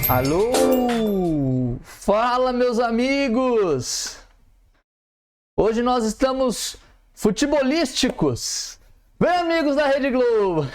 Alô! Fala, meus amigos! Hoje nós estamos futebolísticos. Vem, amigos da Rede Globo!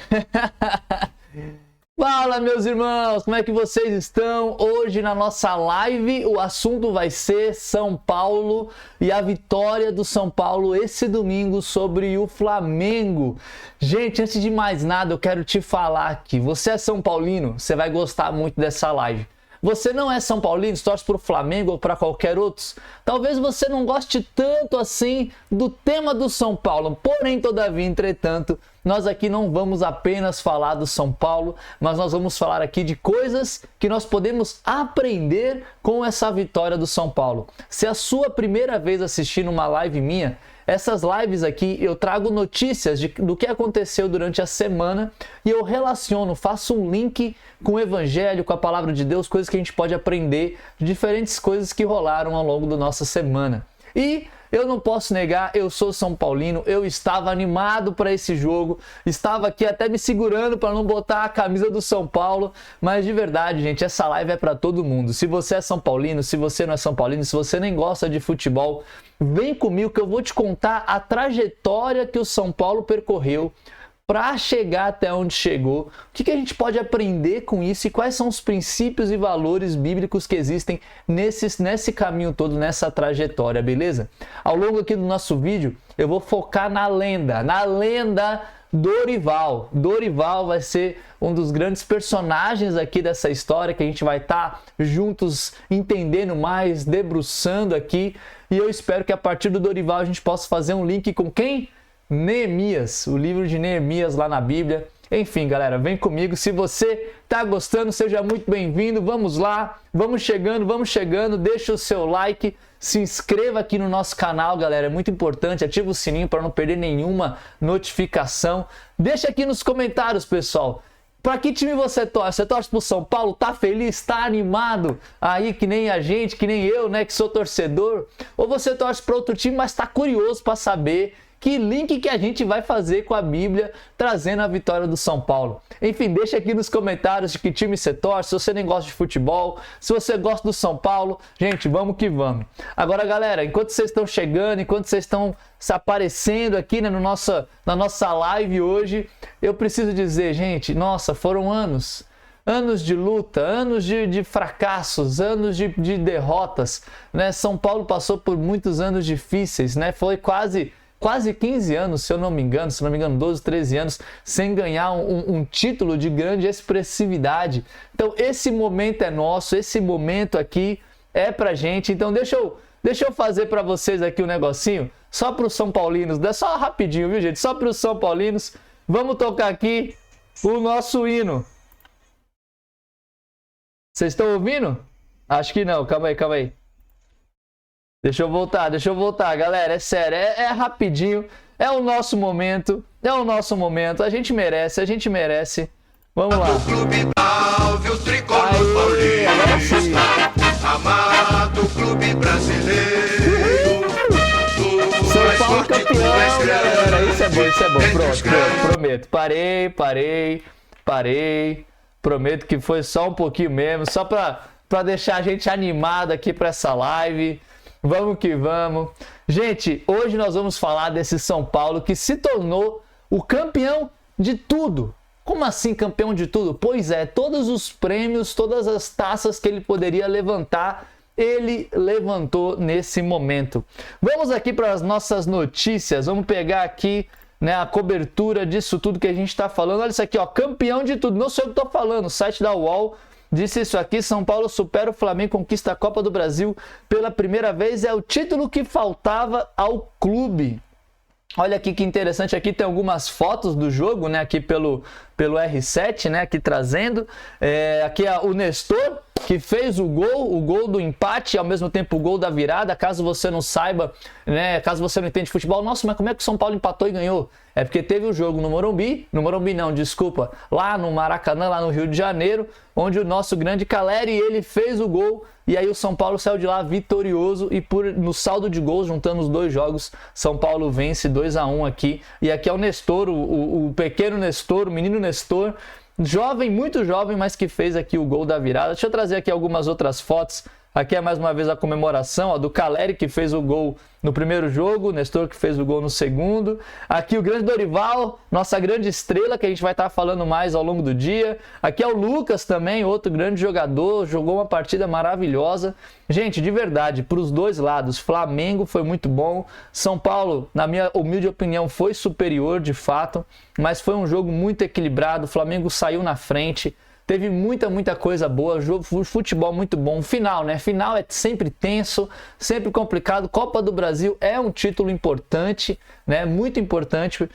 Fala, meus irmãos! Como é que vocês estão? Hoje na nossa live o assunto vai ser São Paulo e a vitória do São Paulo esse domingo sobre o Flamengo. Gente, antes de mais nada eu quero te falar aqui. Você é São Paulino? Você vai gostar muito dessa live. Você não é São Paulino, torce para o Flamengo ou para qualquer outro? Talvez você não goste tanto assim do tema do São Paulo. Porém, todavia, entretanto, nós aqui não vamos apenas falar do São Paulo, mas nós vamos falar aqui de coisas que nós podemos aprender com essa vitória do São Paulo. Se é a sua primeira vez assistindo uma live minha, essas lives aqui eu trago notícias do que aconteceu durante a semana e eu relaciono, faço um link com o Evangelho, com a Palavra de Deus, coisas que a gente pode aprender de diferentes coisas que rolaram ao longo da nossa semana. E eu não posso negar, eu sou São Paulino, eu estava animado para esse jogo, estava aqui até me segurando para não botar a camisa do São Paulo, mas de verdade, gente, essa live é para todo mundo. Se você é São Paulino, se você não é São Paulino, se você nem gosta de futebol, vem comigo que eu vou te contar a trajetória que o São Paulo percorreu para chegar até onde chegou, o que a gente pode aprender com isso e quais são os princípios e valores bíblicos que existem nesse caminho todo, nessa trajetória, beleza? Ao longo aqui do nosso vídeo, eu vou focar na lenda Dorival. Dorival vai ser um dos grandes personagens aqui dessa história que a gente vai estar juntos entendendo mais, debruçando aqui, e eu espero que a partir do Dorival a gente possa fazer um link com quem? Neemias, o livro de Neemias lá na Bíblia. Enfim, galera, vem comigo. Se você tá gostando, seja muito bem-vindo. Vamos lá, vamos chegando. Deixa o seu like, se inscreva aqui no nosso canal, galera. É muito importante. Ativa o sininho para não perder nenhuma notificação. Deixa aqui nos comentários, pessoal. Para que time você torce? Você torce pro São Paulo? Tá feliz? Tá animado? Aí que nem a gente, que nem eu, né, que sou torcedor? Ou você torce para outro time, mas tá curioso para saber que link que a gente vai fazer com a Bíblia trazendo a vitória do São Paulo? Enfim, deixa aqui nos comentários de que time você torce, se você nem gosta de futebol, se você gosta do São Paulo. Gente, vamos que vamos. Agora, galera, enquanto vocês estão chegando, enquanto vocês estão se aparecendo aqui, né, na nossa live hoje, eu preciso dizer, gente, nossa, foram anos de luta, anos de fracassos, anos de derrotas, né? São Paulo passou por muitos anos difíceis, né? Foi quase 15 anos, se eu não me engano, 12, 13 anos, sem ganhar um título de grande expressividade. Então, esse momento é nosso, esse momento aqui é pra gente. Então, deixa eu fazer para vocês aqui um negocinho, só para os São Paulinos, só rapidinho, viu, gente? Só para os São Paulinos. Vamos tocar aqui o nosso hino. Vocês estão ouvindo? Acho que não, calma aí. Deixa eu voltar, galera, é sério, é rapidinho, é o nosso momento, a gente merece, vamos lá. O clube Alves, o tricolor paulista, amado clube brasileiro. São Paulo campeão, galera, isso é bom, pronto, prometo, parei, prometo que foi só um pouquinho mesmo, só pra deixar a gente animado aqui pra essa live. Vamos que vamos. Gente, hoje nós vamos falar desse São Paulo que se tornou o campeão de tudo. Como assim campeão de tudo? Pois é, todos os prêmios, todas as taças que ele poderia levantar, ele levantou nesse momento. Vamos aqui para as nossas notícias. Vamos pegar aqui, né, a cobertura disso tudo que a gente está falando. Olha isso aqui, ó, campeão de tudo. Não sei o que estou falando, o site da UOL disse isso aqui: São Paulo supera o Flamengo, conquista a Copa do Brasil pela primeira vez. É o título que faltava ao clube. Olha aqui que interessante, aqui tem algumas fotos do jogo, né, aqui pelo R7, né, aqui trazendo. Aqui é o Nestor, que fez o gol do empate e ao mesmo tempo o gol da virada. Caso você não saiba, né, caso você não entende futebol, nossa, mas como é que o São Paulo empatou e ganhou? É porque teve o jogo no Morumbi não, desculpa, lá no Maracanã, lá no Rio de Janeiro, onde o nosso grande Caleri, ele fez o gol, e aí o São Paulo saiu de lá vitorioso, e no saldo de gols, juntando os dois jogos, São Paulo vence 2-1 aqui, e aqui é o Nestor, o pequeno Nestor, o menino Nestor, jovem, muito jovem, mas que fez aqui o gol da virada. Deixa eu trazer aqui algumas outras fotos. Aqui é mais uma vez a comemoração, ó, do Caleri, que fez o gol no primeiro jogo, o Nestor, que fez o gol no segundo. Aqui o grande Dorival, nossa grande estrela, que a gente vai estar falando mais ao longo do dia. Aqui é o Lucas também, outro grande jogador, jogou uma partida maravilhosa. Gente, de verdade, para os dois lados, Flamengo foi muito bom, São Paulo, na minha humilde opinião, foi superior de fato, mas foi um jogo muito equilibrado, o Flamengo saiu na frente. Teve muita coisa boa, jogo, futebol muito bom. Final, né? Final é sempre tenso, sempre complicado. Copa do Brasil é um título importante, né? Muito importante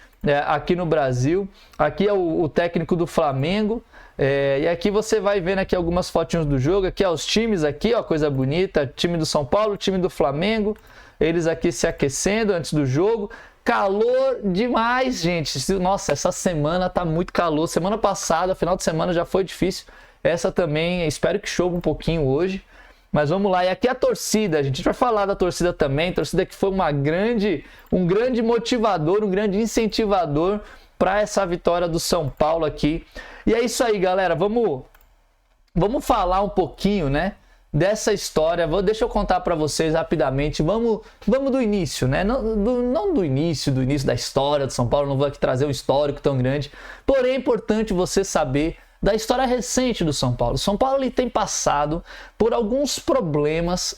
aqui no Brasil. Aqui é o técnico do Flamengo. E aqui você vai vendo aqui algumas fotinhos do jogo. Aqui é os times aqui, ó, coisa bonita. Time do São Paulo, time do Flamengo. Eles aqui se aquecendo antes do jogo. Calor demais, gente. Nossa, essa semana tá muito calor. Semana passada, final de semana já foi difícil. Essa também, espero que chova um pouquinho hoje. Mas vamos lá. E aqui a torcida, gente. A gente vai falar da torcida também. Torcida que foi um grande motivador, um grande incentivador para essa vitória do São Paulo aqui. E é isso aí, galera. Vamos falar um pouquinho, né? Dessa história, deixa eu contar para vocês rapidamente, vamos do início, né? Não do início da história do São Paulo, não vou aqui trazer um histórico tão grande, porém é importante você saber da história recente do São Paulo. São Paulo ele tem passado por alguns problemas,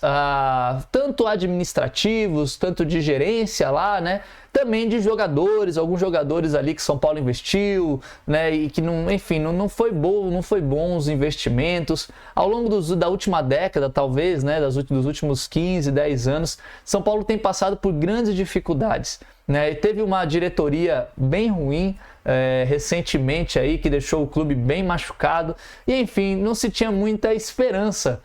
tanto administrativos, tanto de gerência lá, né? Também de jogadores, alguns jogadores ali que São Paulo investiu, né? E que não foi bom os investimentos. Ao longo da última década, talvez, né? Dos últimos 15, 10 anos, São Paulo tem passado por grandes dificuldades, né? E teve uma diretoria bem ruim recentemente aí, que deixou o clube bem machucado. E enfim, não se tinha muita esperança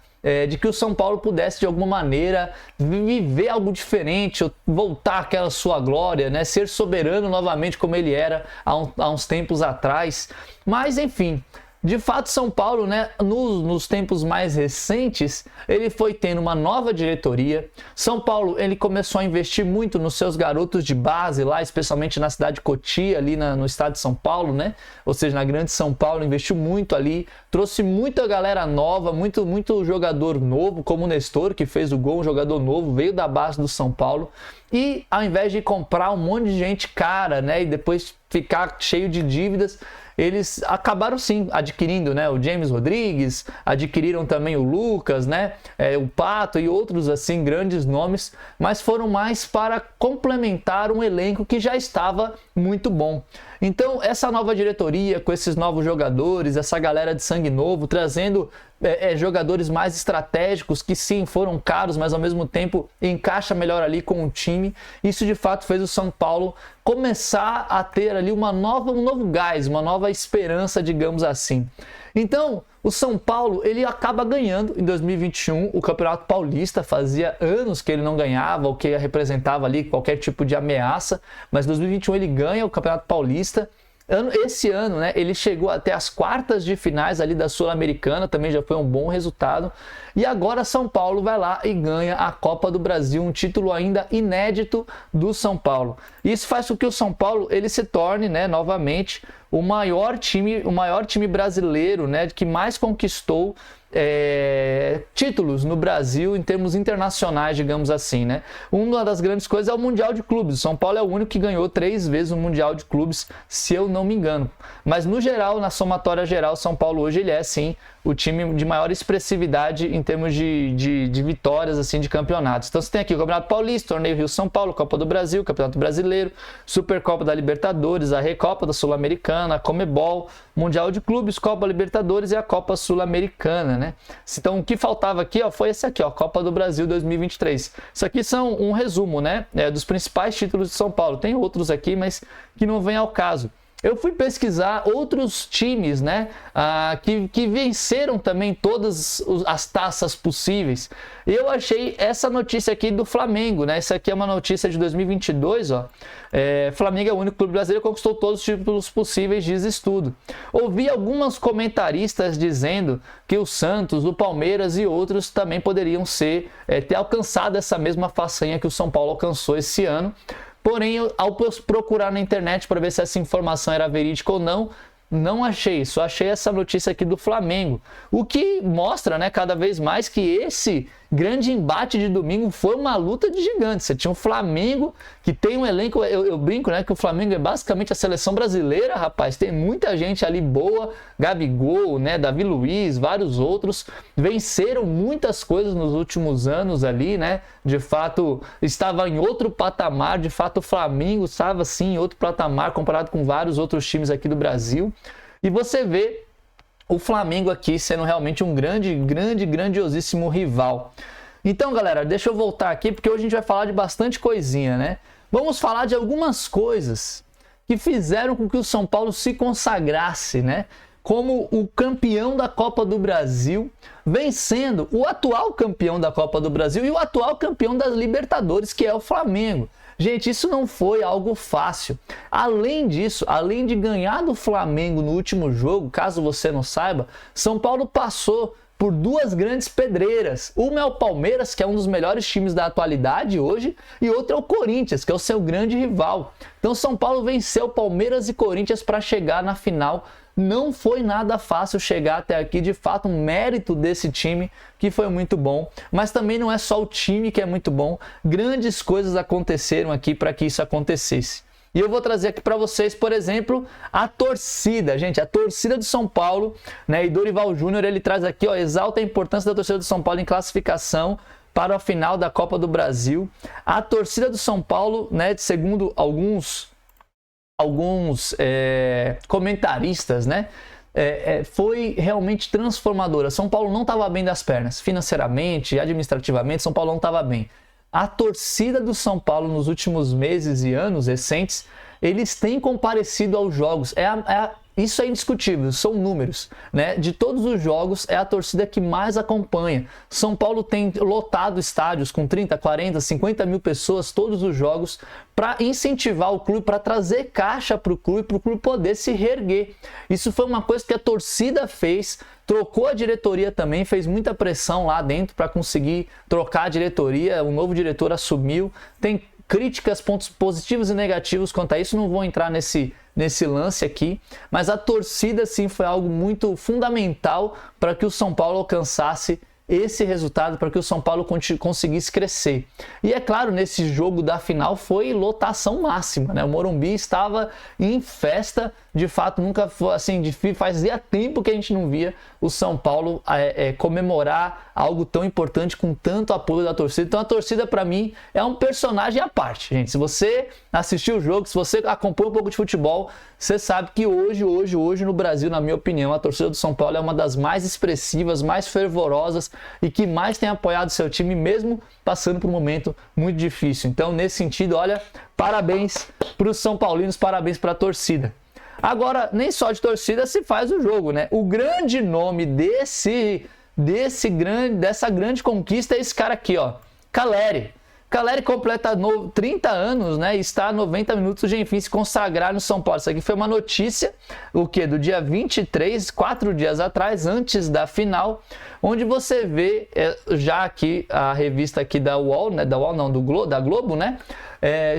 de que o São Paulo pudesse de alguma maneira viver algo diferente, ou voltar àquela sua glória, né? Ser soberano novamente como ele era há uns tempos atrás. Mas enfim, de fato São Paulo, né, nos tempos mais recentes, ele foi tendo uma nova diretoria. São Paulo ele começou a investir muito nos seus garotos de base lá, especialmente na cidade de Cotia, ali no estado de São Paulo, né? Ou seja, na grande São Paulo, investiu muito ali, trouxe muita galera nova, muito jogador novo, como o Nestor, que fez o gol, um jogador novo, veio da base do São Paulo. E ao invés de comprar um monte de gente cara, né, e depois ficar cheio de dívidas, eles acabaram sim adquirindo, né, o James Rodrigues, adquiriram também o Lucas, né, o Pato e outros assim grandes nomes, mas foram mais para complementar um elenco que já estava muito bom. Então essa nova diretoria com esses novos jogadores, essa galera de sangue novo, trazendo jogadores mais estratégicos que sim foram caros, mas ao mesmo tempo encaixa melhor ali com o time. Isso de fato fez o São Paulo começar a ter ali um novo gás, uma nova esperança, digamos assim. Então o São Paulo ele acaba ganhando em 2021 o Campeonato Paulista. Fazia anos que ele não ganhava, o que representava ali qualquer tipo de ameaça, mas em 2021 ele ganha o Campeonato Paulista. Esse ano, né, ele chegou até as quartas de finais ali da Sul-Americana, também já foi um bom resultado. E agora São Paulo vai lá e ganha a Copa do Brasil, um título ainda inédito do São Paulo. Isso faz com que o São Paulo ele se torne, né, novamente o maior time brasileiro, né, que mais conquistou títulos no Brasil em termos internacionais, digamos assim, né? Uma das grandes coisas é o Mundial de Clubes. O São Paulo é o único que ganhou 3 vezes o Mundial de Clubes, se eu não me engano. Mas no geral, na somatória geral, São Paulo hoje ele é sim o time de maior expressividade em termos de vitórias assim, de campeonatos. Então você tem aqui o Campeonato Paulista, Torneio Rio São Paulo, Copa do Brasil, Campeonato Brasileiro, Supercopa da Libertadores, a Recopa da Sul-Americana, a Comebol, Mundial de Clubes, Copa Libertadores e a Copa Sul-Americana, né? Então o que faltava aqui, ó, foi esse aqui, ó, Copa do Brasil 2023. Isso aqui são um resumo, né, dos principais títulos de São Paulo. Tem outros aqui, mas que não vem ao caso. Eu fui pesquisar outros times, né, que venceram também todas as taças possíveis. Eu achei essa notícia aqui do Flamengo, né? Essa aqui é uma notícia de 2022, ó. Flamengo é o único clube brasileiro que conquistou todos os títulos possíveis, diz estudo. Ouvi alguns comentaristas dizendo que o Santos, o Palmeiras e outros também poderiam ter alcançado essa mesma façanha que o São Paulo alcançou esse ano. Porém, ao procurar na internet para ver se essa informação era verídica ou não, Não achei, só achei essa notícia aqui do Flamengo. O que mostra, né, cada vez mais que esse grande embate de domingo foi uma luta de gigantes. Você tinha um Flamengo que tem um elenco, eu brinco, né, que o Flamengo é basicamente a seleção brasileira, rapaz. Tem muita gente ali boa, Gabigol, né, Davi Luiz, vários outros. Venceram muitas coisas nos últimos anos ali, né? De fato, estava em outro patamar. De fato, o Flamengo estava sim em outro patamar comparado com vários outros times aqui do Brasil. E você vê o Flamengo aqui sendo realmente um grandiosíssimo rival. Então, galera, deixa eu voltar aqui porque hoje a gente vai falar de bastante coisinha, né? Vamos falar de algumas coisas que fizeram com que o São Paulo se consagrasse, né, como o campeão da Copa do Brasil, vencendo o atual campeão da Copa do Brasil e o atual campeão das Libertadores, que é o Flamengo. Gente, isso não foi algo fácil. Além disso, além de ganhar do Flamengo no último jogo, caso você não saiba, São Paulo passou por duas grandes pedreiras. Uma é o Palmeiras, que é um dos melhores times da atualidade hoje, e outra é o Corinthians, que é o seu grande rival. Então São Paulo venceu Palmeiras e Corinthians para chegar na final. Não foi nada fácil chegar até aqui, de fato, um mérito desse time que foi muito bom, mas também não é só o time que é muito bom, grandes coisas aconteceram aqui para que isso acontecesse. E eu vou trazer aqui para vocês, por exemplo, a torcida, gente, a torcida do São Paulo, né? E Dorival Júnior, ele traz aqui, ó, exalta a importância da torcida do São Paulo em classificação para a final da Copa do Brasil. A torcida do São Paulo, né, segundo alguns comentaristas, né, foi realmente transformadora. São Paulo não estava bem das pernas, financeiramente, administrativamente, São Paulo não estava bem. A torcida do São Paulo nos últimos meses e anos recentes, eles têm comparecido aos jogos. Isso é indiscutível, são números, né? De todos os jogos, é a torcida que mais acompanha. São Paulo tem lotado estádios com 30, 40, 50 mil pessoas todos os jogos para incentivar o clube, para trazer caixa para o clube poder se reerguer. Isso foi uma coisa que a torcida fez, trocou a diretoria também, fez muita pressão lá dentro para conseguir trocar a diretoria, o novo diretor assumiu, tem críticas, pontos positivos e negativos quanto a isso, não vou entrar nesse lance aqui, mas a torcida sim foi algo muito fundamental para que o São Paulo alcançasse esse resultado, para que o São Paulo conseguisse crescer. E é claro, nesse jogo da final foi lotação máxima, né? O Morumbi estava em festa, de fato, nunca foi assim, fazia tempo que a gente não via o São Paulo comemorar algo tão importante com tanto apoio da torcida. Então a torcida, para mim, é um personagem à parte, gente. Se você assistiu o jogo, se você acompanha um pouco de futebol, você sabe que hoje no Brasil, na minha opinião, a torcida do São Paulo é uma das mais expressivas, mais fervorosas e que mais tem apoiado seu time, mesmo passando por um momento muito difícil. Então, nesse sentido, olha, parabéns para os São Paulinos, parabéns para a torcida. Agora, nem só de torcida se faz o jogo, né? O grande nome dessa grande conquista é esse cara aqui, ó, Caleri. Caleri completa 30 anos, né? E está a 90 minutos de, enfim, se consagrar no São Paulo. Isso aqui foi uma notícia, do dia 23, 4 dias atrás, antes da final, onde você vê já aqui a revista aqui da UOL, né? Da UOL não, da Globo, né?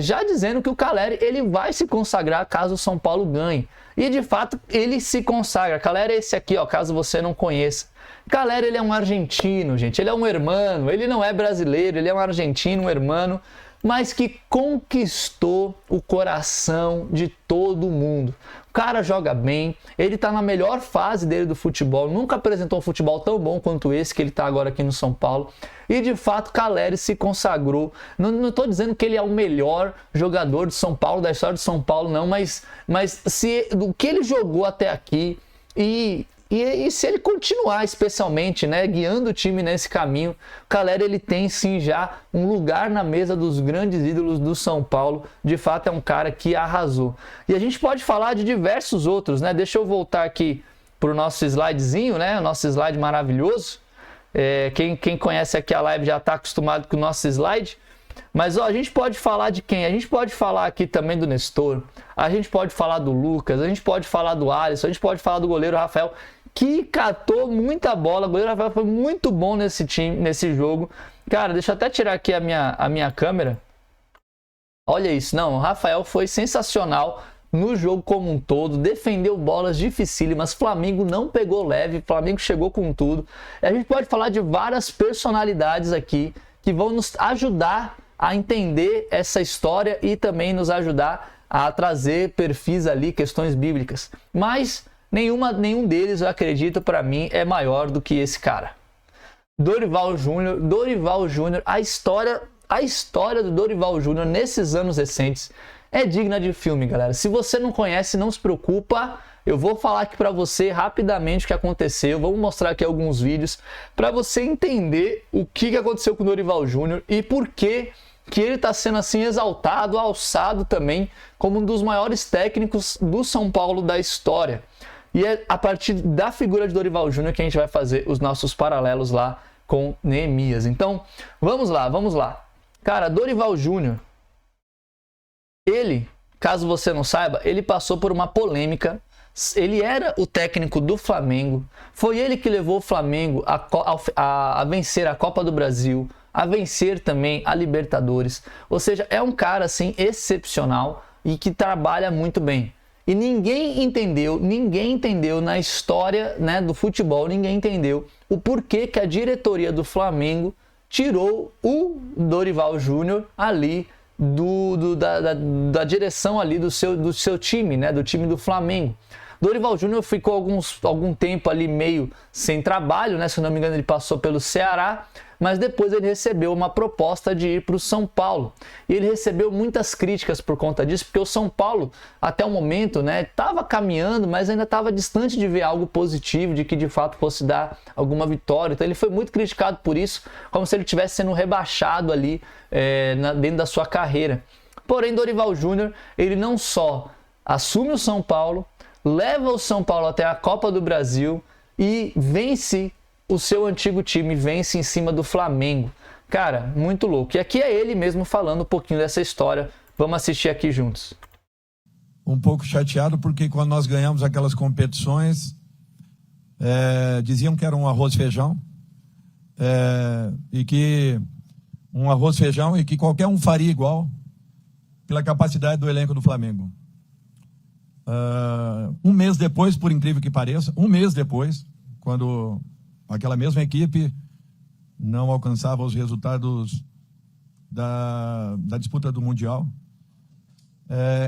Já dizendo que o Caleri, ele vai se consagrar caso o São Paulo ganhe. E de fato ele se consagra. Caleri é esse aqui, ó, caso você não conheça. Caleri, ele é um argentino, gente, ele é um hermano, ele não é brasileiro, ele é um argentino, um hermano, mas que conquistou o coração de todo mundo. O cara joga bem, ele tá na melhor fase dele do futebol, nunca apresentou um futebol tão bom quanto esse que ele tá agora aqui no São Paulo. E de fato, Caleri se consagrou. Não estou dizendo que ele é o melhor jogador de São Paulo, da história de São Paulo, não, mas do que ele jogou até aqui e se ele continuar, especialmente, né, guiando o time nesse caminho, o Caleri, ele tem sim já um lugar na mesa dos grandes ídolos do São Paulo. De fato, é um cara que arrasou. E a gente pode falar de diversos outros, né? Deixa eu voltar aqui para o nosso slidezinho, né? O nosso slide maravilhoso. Quem conhece aqui a live já está acostumado com o nosso slide. Mas ó, a gente pode falar de quem? A gente pode falar aqui também do Nestor, a gente pode falar do Lucas, a gente pode falar do Alisson, a gente pode falar do goleiro Rafael, que catou muita bola. O goleiro Rafael foi muito bom nesse jogo. Cara, deixa eu até tirar aqui a minha câmera. Olha isso, não, o Rafael foi sensacional no jogo como um todo, defendeu bolas dificílimas, Flamengo não pegou leve, Flamengo chegou com tudo. A gente pode falar de várias personalidades aqui que vão nos ajudar a entender essa história e também nos ajudar a trazer perfis ali, questões bíblicas. Mas nenhum deles, eu acredito, para mim, é maior do que esse cara. Dorival Júnior, a história do Dorival Júnior nesses anos recentes é digna de filme, galera. Se você não conhece, não se preocupa. Eu vou falar aqui para você rapidamente o que aconteceu. Vamos mostrar aqui alguns vídeos para você entender o que aconteceu com o Dorival Júnior e por que ele está sendo assim exaltado, alçado também como um dos maiores técnicos do São Paulo da história. E é a partir da figura de Dorival Júnior que a gente vai fazer os nossos paralelos lá com Neemias. Então, vamos lá. Cara, Dorival Júnior, ele, caso você não saiba, ele passou por uma polêmica. Ele era o técnico do Flamengo. Foi ele que levou o Flamengo a vencer a Copa do Brasil, a vencer também a Libertadores. Ou seja, é um cara assim excepcional e que trabalha muito bem. E ninguém entendeu na história, né, do futebol, ninguém entendeu o porquê que a diretoria do Flamengo tirou o Dorival Júnior ali da direção ali do seu time, né, do time do Flamengo. Dorival Júnior ficou algum tempo ali meio sem trabalho, né? Se não me engano, ele passou pelo Ceará, mas depois ele recebeu uma proposta de ir para o São Paulo. E ele recebeu muitas críticas por conta disso, porque o São Paulo, até o momento, né, estava caminhando, mas ainda estava distante de ver algo positivo, de que de fato fosse dar alguma vitória. Então ele foi muito criticado por isso, como se ele estivesse sendo rebaixado ali dentro da sua carreira. Porém, Dorival Júnior, ele não só assume o São Paulo, leva o São Paulo até a Copa do Brasil e vence o seu antigo time, vence em cima do Flamengo. Cara, muito louco. E aqui é ele mesmo falando um pouquinho dessa história. Vamos assistir aqui juntos. Um pouco chateado porque quando nós ganhamos aquelas competições, diziam que era um arroz e feijão, e que um arroz e feijão e que qualquer um faria igual pela capacidade do elenco do Flamengo. Um mês depois, por incrível que pareça, quando aquela mesma equipe não alcançava os resultados da disputa do Mundial,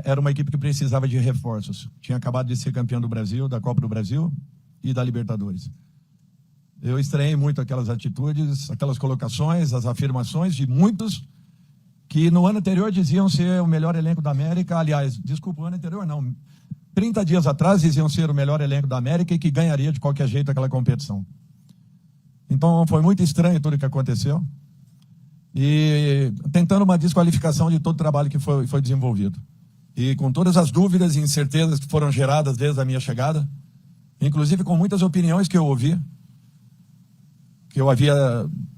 era uma equipe que precisava de reforços. Tinha acabado de ser campeão do Brasil, da Copa do Brasil e da Libertadores. Eu estranhei muito aquelas atitudes, aquelas colocações, as afirmações de muitos que no ano anterior diziam ser o melhor elenco da América. Aliás, desculpa, o ano anterior não. 30 dias atrás diziam ser o melhor elenco da América e que ganharia de qualquer jeito aquela competição. Então foi muito estranho tudo o que aconteceu. E tentando uma desqualificação de todo o trabalho que foi desenvolvido. E com todas as dúvidas e incertezas que foram geradas desde a minha chegada, inclusive com muitas opiniões que eu ouvi, que eu havia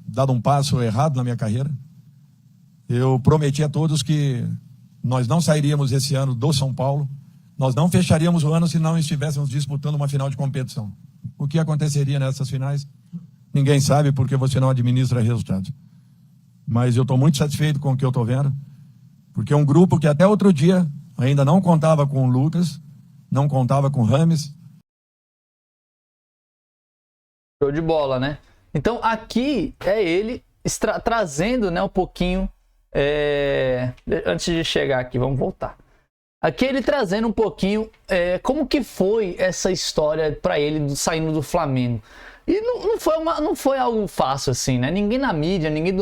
dado um passo errado na minha carreira, eu prometi a todos que nós não sairíamos esse ano do São Paulo, nós não fecharíamos o ano se não estivéssemos disputando uma final de competição. O que aconteceria nessas finais? Ninguém sabe, porque você não administra resultados. Mas eu estou muito satisfeito com o que eu estou vendo, porque é um grupo que até outro dia ainda não contava com o Lucas, não contava com o Rames. Show de bola, né? Então aqui é ele trazendo, né, um pouquinho... Antes de chegar aqui, vamos voltar. Aqui ele trazendo um pouquinho como que foi essa história para ele saindo do Flamengo. E não foi algo fácil assim, né? Ninguém na mídia, ninguém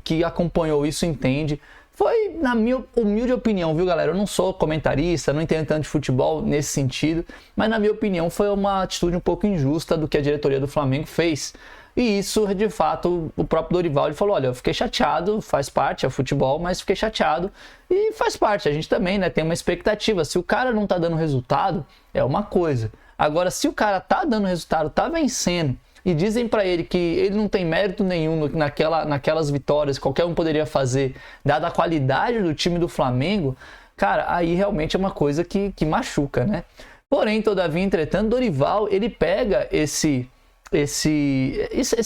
que acompanhou isso entende. Foi, na minha humilde opinião, viu, galera? Eu não sou comentarista, não entendo tanto de futebol nesse sentido, mas na minha opinião foi uma atitude um pouco injusta do que a diretoria do Flamengo fez. E isso, de fato, o próprio Dorival ele falou, olha, eu fiquei chateado, faz parte, é futebol, mas fiquei chateado e faz parte, a gente também, né, tem uma expectativa. Se o cara não tá dando resultado, é uma coisa. Agora, se o cara tá dando resultado, tá vencendo, e dizem pra ele que ele não tem mérito nenhum naquelas vitórias, qualquer um poderia fazer, dada a qualidade do time do Flamengo, cara, aí realmente é uma coisa que machuca, né? Porém, todavia, entretanto, Dorival, ele pega esse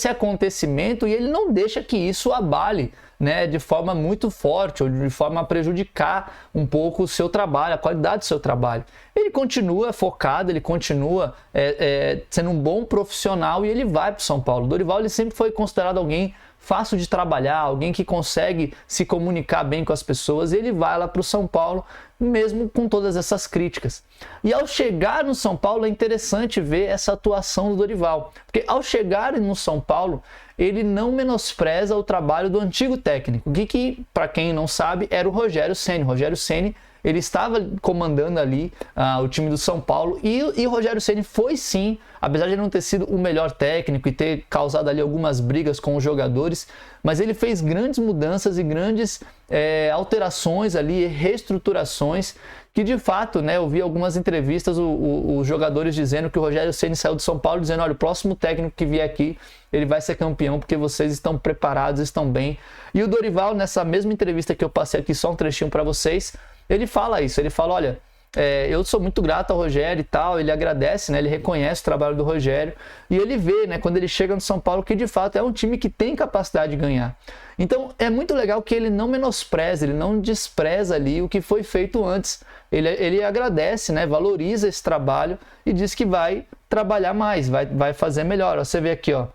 acontecimento e ele não deixa que isso abale né, de forma muito forte ou de forma a prejudicar um pouco o seu trabalho, a qualidade do seu trabalho. Ele continua focado, ele continua sendo um bom profissional e ele vai para o São Paulo. O Dorival ele sempre foi considerado alguém fácil de trabalhar, alguém que consegue se comunicar bem com as pessoas, e ele vai lá para o São Paulo, mesmo com todas essas críticas. E ao chegar no São Paulo é interessante ver essa atuação do Dorival, porque ao chegar no São Paulo, ele não menospreza o trabalho do antigo técnico, que para quem não sabe, era o Rogério Ceni. O Rogério Ceni, ele estava comandando ali o time do São Paulo e o Rogério Ceni foi sim, apesar de ele não ter sido o melhor técnico e ter causado ali algumas brigas com os jogadores, mas ele fez grandes mudanças e grandes alterações ali, reestruturações, que de fato, né, eu vi algumas entrevistas, os jogadores dizendo que o Rogério Ceni saiu do São Paulo dizendo, olha, o próximo técnico que vier aqui, ele vai ser campeão porque vocês estão preparados, estão bem. E o Dorival, nessa mesma entrevista que eu passei aqui, só um trechinho para vocês, ele fala isso, ele fala, olha, eu sou muito grato ao Rogério e tal, ele agradece, né, ele reconhece o trabalho do Rogério e ele vê, né, quando ele chega no São Paulo, que de fato é um time que tem capacidade de ganhar. Então é muito legal que ele não menospreza, ele não despreza ali o que foi feito antes, ele agradece, né, valoriza esse trabalho e diz que vai trabalhar mais, vai fazer melhor. Você vê aqui, ó,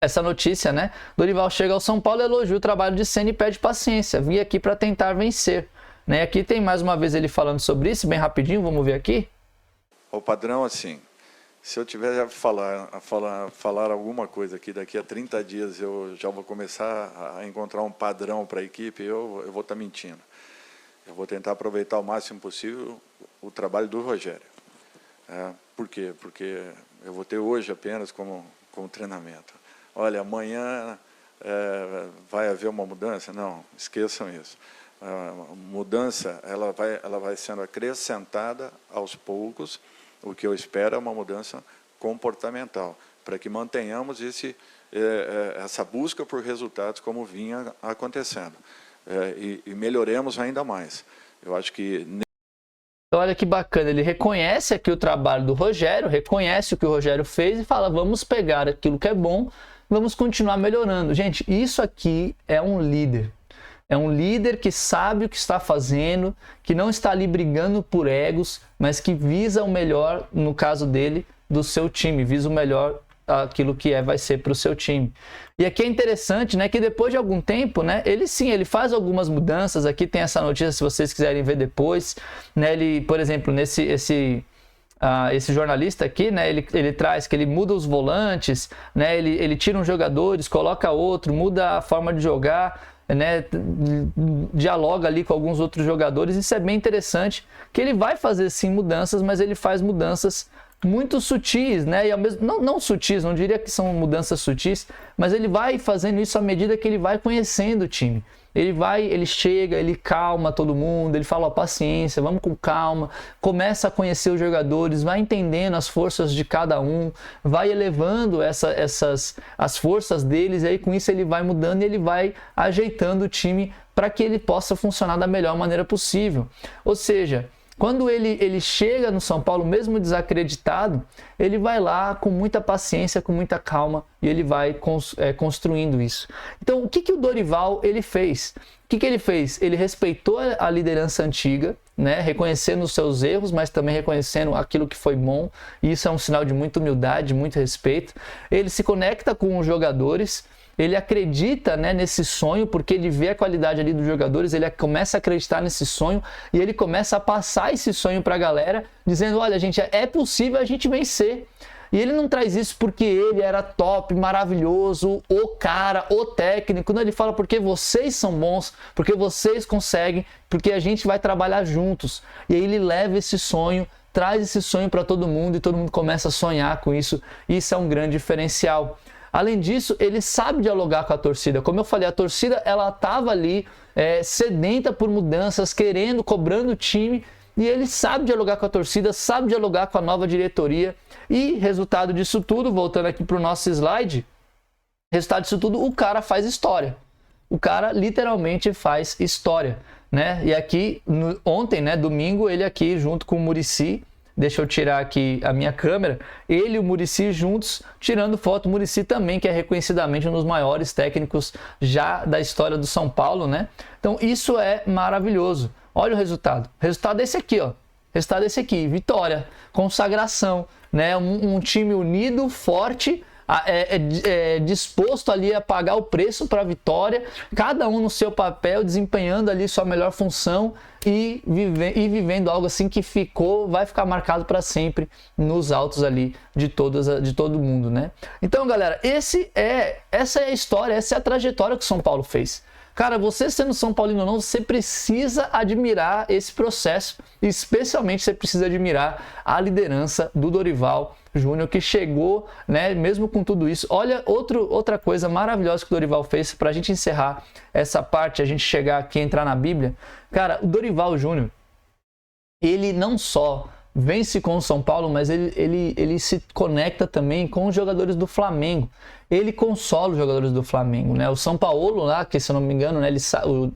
essa notícia, né, Dorival chega ao São Paulo, elogia o trabalho de Ceni e pede paciência, vim aqui para tentar vencer. Né? Aqui tem mais uma vez ele falando sobre isso, bem rapidinho, vamos ver aqui. O padrão, assim, se eu tiver a falar alguma coisa aqui, daqui a 30 dias eu já vou começar a encontrar um padrão para a equipe, eu vou estar mentindo. Eu vou tentar aproveitar o máximo possível o trabalho do Rogério. Por quê? Porque eu vou ter hoje apenas como treinamento. Olha, amanhã vai haver uma mudança? Não, esqueçam isso. A mudança ela vai sendo acrescentada aos poucos. O que eu espero é uma mudança comportamental, para que mantenhamos essa busca por resultados como vinha acontecendo, e melhoremos ainda mais. Eu acho que... Olha que bacana, ele reconhece aqui o trabalho do Rogério, reconhece o que o Rogério fez e fala, vamos pegar aquilo que é bom, vamos continuar melhorando. Gente, isso aqui é um líder. É um líder que sabe o que está fazendo, que não está ali brigando por egos, mas que visa o melhor, no caso dele, do seu time, visa o melhor aquilo que vai ser para o seu time. E aqui é interessante, né, que depois de algum tempo, né, ele faz algumas mudanças. Aqui tem essa notícia, se vocês quiserem ver depois, né, ele, por exemplo, esse jornalista aqui, né, ele traz que ele muda os volantes, né, ele tira uns jogadores, coloca outro, muda a forma de jogar, né, dialoga ali com alguns outros jogadores. Isso é bem interessante, que ele vai fazer sim mudanças, mas ele faz mudanças muito sutis, né, e ao mesmo, não sutis, não diria que são mudanças sutis, mas ele vai fazendo isso à medida que ele vai conhecendo o time. Ele chega, ele calma todo mundo, ele fala, ó, paciência, vamos com calma, começa a conhecer os jogadores, vai entendendo as forças de cada um, vai elevando as forças deles, e aí com isso ele vai mudando e ele vai ajeitando o time para que ele possa funcionar da melhor maneira possível. Ou seja, quando ele chega no São Paulo, mesmo desacreditado, ele vai lá com muita paciência, com muita calma, e ele vai construindo isso. Então, o que o Dorival ele fez? O que ele fez? Ele respeitou a liderança antiga, né? Reconhecendo os seus erros, mas também reconhecendo aquilo que foi bom, e isso é um sinal de muita humildade, muito respeito. Ele se conecta com os jogadores, ele acredita, né, nesse sonho, porque ele vê a qualidade ali dos jogadores, ele começa a acreditar nesse sonho e ele começa a passar esse sonho para a galera, dizendo, olha, gente, é possível a gente vencer. E ele não traz isso porque ele era top, maravilhoso, o cara, o técnico. Não, ele fala porque vocês são bons, porque vocês conseguem, porque a gente vai trabalhar juntos. E aí ele leva esse sonho, traz esse sonho para todo mundo e todo mundo começa a sonhar com isso. E isso é um grande diferencial. Além disso, ele sabe dialogar com a torcida. Como eu falei, a torcida ela estava ali sedenta por mudanças, cobrando o time, e ele sabe dialogar com a torcida, sabe dialogar com a nova diretoria. E resultado disso tudo, voltando aqui para o nosso slide, resultado disso tudo, o cara faz história. O cara literalmente faz história, né? E aqui, ontem, né, domingo, ele aqui junto com o Muricy, Deixa eu tirar aqui a minha câmera. Ele e o Muricy juntos, tirando foto. O Muricy também, que é reconhecidamente um dos maiores técnicos já da história do São Paulo, né? Então isso é maravilhoso. Olha o resultado. O resultado é esse aqui, ó. O resultado é esse aqui. Vitória, consagração, né? Um time unido, forte, disposto ali a pagar o preço para a vitória, cada um no seu papel, desempenhando ali sua melhor função e vivendo algo assim que vai ficar marcado para sempre nos autos ali de todo mundo, né? Então, galera, essa é a história, essa é a trajetória que o São Paulo fez. Cara, você sendo São Paulino ou não, você precisa admirar esse processo, e especialmente você precisa admirar a liderança do Dorival Júnior, que chegou, né, mesmo com tudo isso. Olha outra coisa maravilhosa que o Dorival fez para a gente encerrar essa parte, a gente chegar aqui, entrar na Bíblia. Cara, o Dorival Júnior, ele não só vence com o São Paulo, mas ele se conecta também com os jogadores do Flamengo. Ele consola os jogadores do Flamengo, né? O São Paulo lá, que se eu não me engano, né,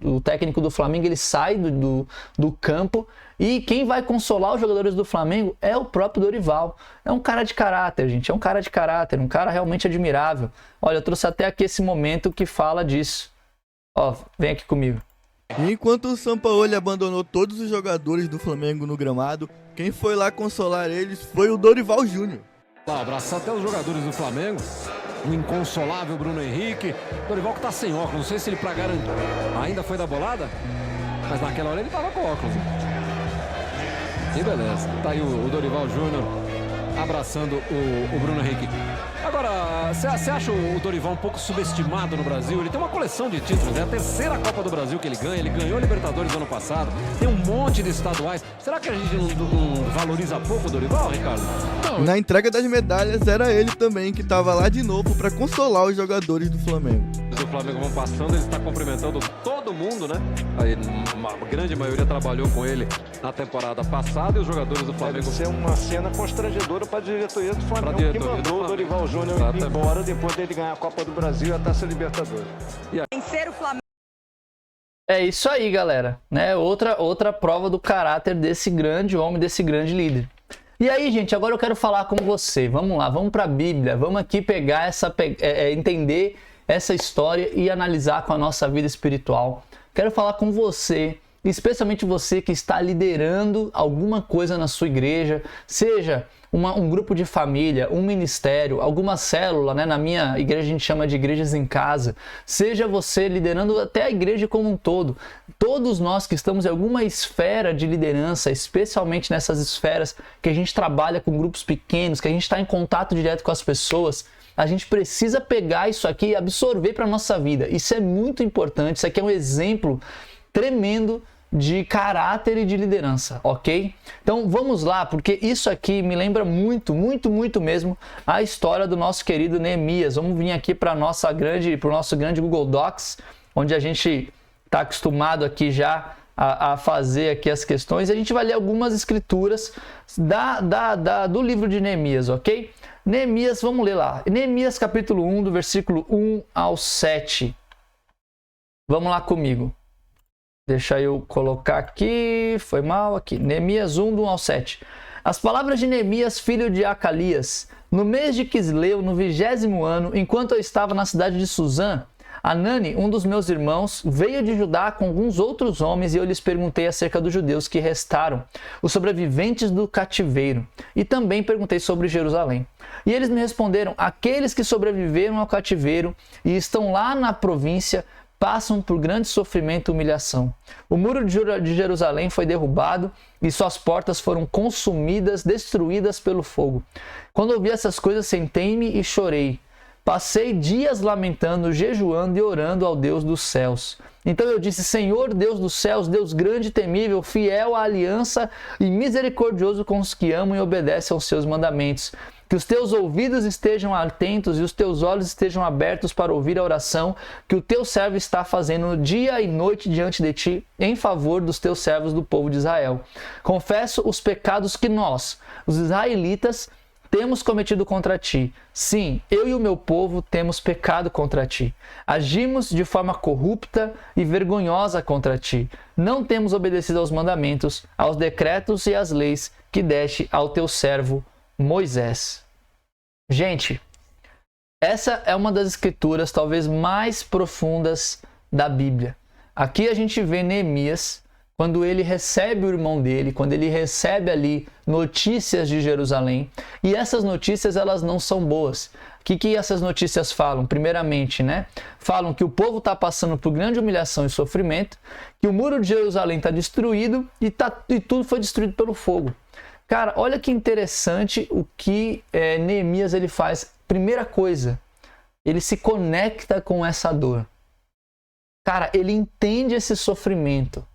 o técnico do Flamengo, ele sai do campo, e quem vai consolar os jogadores do Flamengo é o próprio Dorival. É um cara de caráter, gente, é um cara de caráter, um cara realmente admirável. Olha, eu trouxe até aqui esse momento que fala disso. Ó, vem aqui comigo. Enquanto o Sampaoli abandonou todos os jogadores do Flamengo no gramado, quem foi lá consolar eles foi o Dorival Júnior. Abraçar até os jogadores do Flamengo, o inconsolável Bruno Henrique. Dorival que tá sem óculos, não sei se ele pra garantir ainda foi da bolada, mas naquela hora ele tava com óculos. E beleza, tá aí o Dorival Júnior abraçando o Bruno Henrique. Agora, você acha o Dorival um pouco subestimado no Brasil? Ele tem uma coleção de títulos, é a terceira Copa do Brasil que ele ganha. Ele ganhou a Libertadores ano passado, tem um monte de estaduais. Será que a gente não valoriza pouco o Dorival, Ricardo? Não. Na entrega das medalhas era ele também que estava lá de novo para consolar os jogadores do Flamengo. Os do Flamengo vão passando, ele está cumprimentando todo mundo, né? Aí, uma grande maioria trabalhou com ele na temporada passada, e os jogadores do Flamengo... Deve ser uma cena constrangedora para a diretoria do Flamengo, que mandou o Dorival Júnior ir embora depois dele ganhar a Copa do Brasil e a Taça Libertadores. Vencer o Flamengo. É isso aí, galera, né? Outra prova do caráter desse grande homem, desse grande líder. E aí, gente, agora eu quero falar com você. Vamos lá, vamos para a Bíblia. Vamos aqui pegar entender essa história e analisar com a nossa vida espiritual. Quero falar com você, especialmente você que está liderando alguma coisa na sua igreja, seja um grupo de família, um ministério, alguma célula, né? Na minha igreja a gente chama de igrejas em casa. Seja você liderando até a igreja como um todo. Todos nós que estamos em alguma esfera de liderança, especialmente nessas esferas que a gente trabalha com grupos pequenos, que a gente está em contato direto com as pessoas, a gente precisa pegar isso aqui e absorver para a nossa vida. Isso é muito importante, isso aqui é um exemplo tremendo de caráter e de liderança, ok? Então vamos lá, porque isso aqui me lembra muito, muito, muito mesmo a história do nosso querido Neemias. Vamos vir aqui para o nosso grande Google Docs, onde a gente está acostumado aqui já a fazer aqui as questões. A gente vai ler algumas escrituras do livro de Neemias, ok? Neemias, vamos ler lá. Neemias capítulo 1, do versículo 1 ao 7. Vamos lá comigo. Deixa eu colocar aqui, foi mal aqui. Neemias 1, do 1 ao 7. As palavras de Neemias, filho de Acalias. No mês de Quisleu, no 20º ano, enquanto eu estava na cidade de Suzã, Anani, um dos meus irmãos, veio de Judá com alguns outros homens e eu lhes perguntei acerca dos judeus que restaram, os sobreviventes do cativeiro, e também perguntei sobre Jerusalém. E eles me responderam: aqueles que sobreviveram ao cativeiro e estão lá na província passam por grande sofrimento e humilhação. O muro de Jerusalém foi derrubado e suas portas foram consumidas, destruídas pelo fogo. Quando ouvi essas coisas, sentei-me e chorei. Passei dias lamentando, jejuando e orando ao Deus dos céus. Então eu disse: Senhor, Deus dos céus, Deus grande e temível, fiel à aliança e misericordioso com os que amam e obedecem aos seus mandamentos. Que os teus ouvidos estejam atentos e os teus olhos estejam abertos para ouvir a oração que o teu servo está fazendo dia e noite diante de ti, em favor dos teus servos do povo de Israel. Confesso os pecados que nós, os israelitas, temos cometido contra ti. Sim, eu e o meu povo temos pecado contra ti. Agimos de forma corrupta e vergonhosa contra ti. Não temos obedecido aos mandamentos, aos decretos e às leis que deste ao teu servo Moisés. Gente, essa é uma das escrituras talvez mais profundas da Bíblia. Aqui a gente vê Neemias, quando ele recebe o irmão dele, quando ele recebe ali notícias de Jerusalém, e essas notícias elas não são boas. O que essas notícias falam? Primeiramente, falam que o povo está passando por grande humilhação e sofrimento, que o muro de Jerusalém está destruído e tudo foi destruído pelo fogo. Cara, olha que interessante o que Neemias ele faz. Primeira coisa, ele se conecta com essa dor. Cara, ele entende esse sofrimento.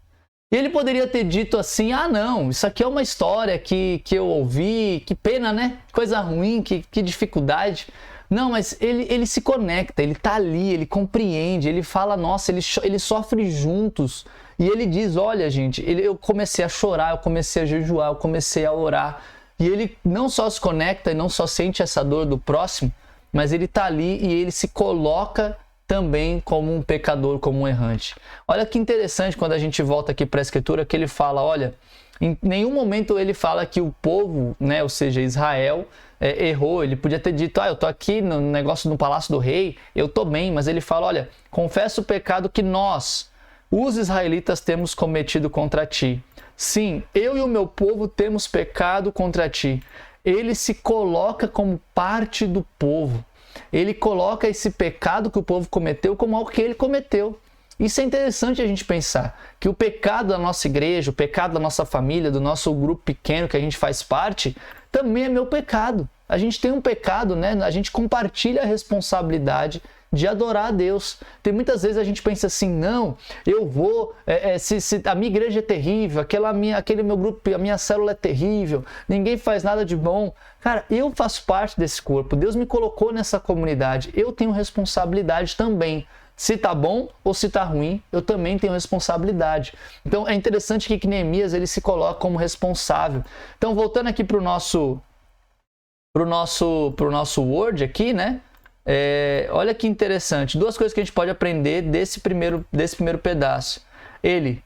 E ele poderia ter dito assim, não, isso aqui é uma história que eu ouvi, que pena, né? Coisa ruim, que dificuldade. Não, mas ele se conecta, ele tá ali, ele compreende, ele fala, nossa, ele sofre juntos. E ele diz, olha gente, eu comecei a chorar, eu comecei a jejuar, eu comecei a orar. E ele não só se conecta e não só sente essa dor do próximo, mas ele tá ali e ele se coloca também como um pecador, como um errante. Olha que interessante quando a gente volta aqui para a Escritura, que ele fala, olha, em nenhum momento ele fala que o povo, ou seja, Israel, errou. Ele podia ter dito, eu tô aqui no negócio do palácio do rei, eu tô bem, mas ele fala, olha, confessa o pecado que nós, os israelitas, temos cometido contra ti. Sim, eu e o meu povo temos pecado contra ti. Ele se coloca como parte do povo. Ele coloca esse pecado que o povo cometeu como algo que ele cometeu. Isso é interessante a gente pensar, que o pecado da nossa igreja, o pecado da nossa família, do nosso grupo pequeno que a gente faz parte, também é meu pecado. A gente tem um pecado, a gente compartilha a responsabilidade de adorar a Deus. Tem muitas vezes a gente pensa assim, não, eu vou, se a minha igreja é terrível, aquele meu grupo, a minha célula é terrível, ninguém faz nada de bom. Cara, eu faço parte desse corpo, Deus me colocou nessa comunidade, eu tenho responsabilidade também. Se tá bom ou se tá ruim, eu também tenho responsabilidade. Então é interessante que Neemias ele se coloca como responsável. Então voltando aqui pro nosso Word aqui, olha que interessante, duas coisas que a gente pode aprender desse primeiro pedaço. Ele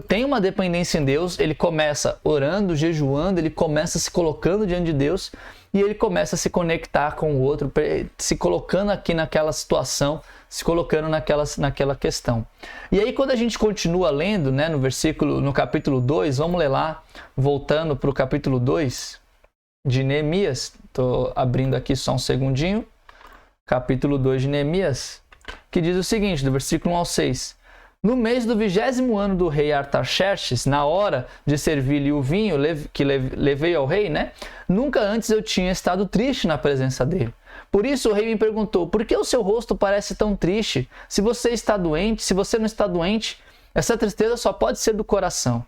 tem uma dependência em Deus, ele começa orando, jejuando, ele começa se colocando diante de Deus e ele começa a se conectar com o outro, se colocando aqui naquela situação, se colocando naquela questão. E aí quando a gente continua lendo, no capítulo 2, vamos ler lá, voltando para o capítulo 2 de Neemias, estou abrindo aqui só um segundinho, capítulo 2 de Neemias, que diz o seguinte, do versículo 1 ao 6. No mês do 20º ano do rei Artaxerxes, na hora de servir-lhe o vinho que levei ao rei, nunca antes eu tinha estado triste na presença dele. Por isso o rei me perguntou, por que o seu rosto parece tão triste? Se você está doente, se você não está doente, essa tristeza só pode ser do coração.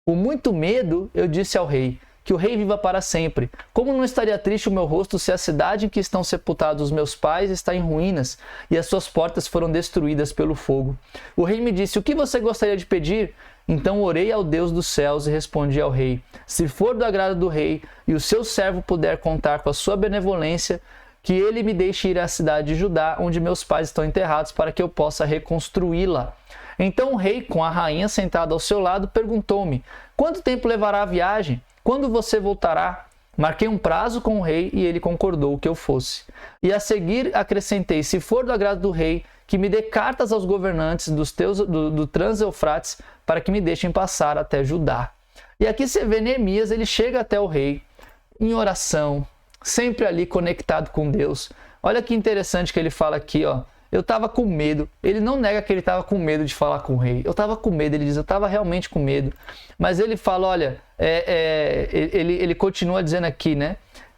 Com muito medo, eu disse ao rei, que o rei viva para sempre. Como não estaria triste o meu rosto se a cidade em que estão sepultados os meus pais está em ruínas e as suas portas foram destruídas pelo fogo? O rei me disse, o que você gostaria de pedir? Então orei ao Deus dos céus e respondi ao rei, se for do agrado do rei e o seu servo puder contar com a sua benevolência, que ele me deixe ir à cidade de Judá, onde meus pais estão enterrados, para que eu possa reconstruí-la. Então o rei, com a rainha sentada ao seu lado, perguntou-me, quanto tempo levará a viagem? Quando você voltará? Marquei um prazo com o rei e ele concordou que eu fosse. E a seguir acrescentei, se for do agrado do rei, que me dê cartas aos governantes do Trans-Eufrates para que me deixem passar até Judá. E aqui você vê Neemias, ele chega até o rei em oração, sempre ali conectado com Deus. Olha que interessante que ele fala aqui, eu estava com medo. Ele não nega que ele estava com medo de falar com o rei. Eu estava com medo, ele diz, eu estava realmente com medo. Mas ele fala, olha, ele continua dizendo aqui,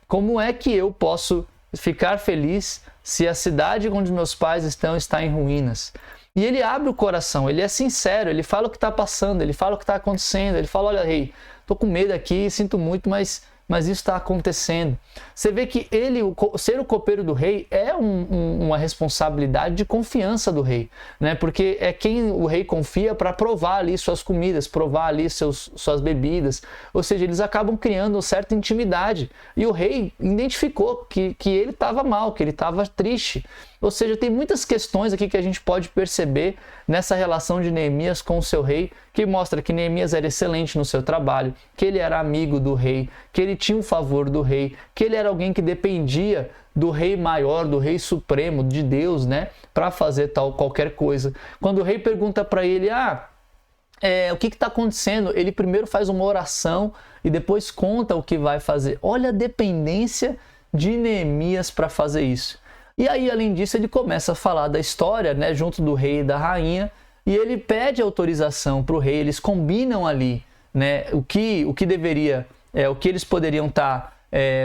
como é que eu posso ficar feliz se a cidade onde meus pais estão está em ruínas? E ele abre o coração, ele é sincero, ele fala o que está passando, ele fala o que está acontecendo, ele fala, olha rei, estou com medo aqui, sinto muito, mas mas isso está acontecendo. Você vê que ele, ser o copeiro do rei é uma responsabilidade de confiança do rei, né? Porque é quem o rei confia para provar ali suas comidas, provar ali suas bebidas, ou seja, eles acabam criando uma certa intimidade, e o rei identificou que ele estava mal, que ele estava triste. Ou seja, tem muitas questões aqui que a gente pode perceber nessa relação de Neemias com o seu rei, que mostra que Neemias era excelente no seu trabalho, que ele era amigo do rei, que ele tinha o favor do rei, que ele era alguém que dependia do rei maior, do rei supremo, de Deus, né, para fazer qualquer coisa. Quando o rei pergunta para ele, o que está acontecendo? Ele primeiro faz uma oração e depois conta o que vai fazer. Olha a dependência de Neemias para fazer isso. E aí, além disso, ele começa a falar da história, né, junto do rei e da rainha, e ele pede autorização para o rei. Eles combinam ali, né, o que eles poderiam estar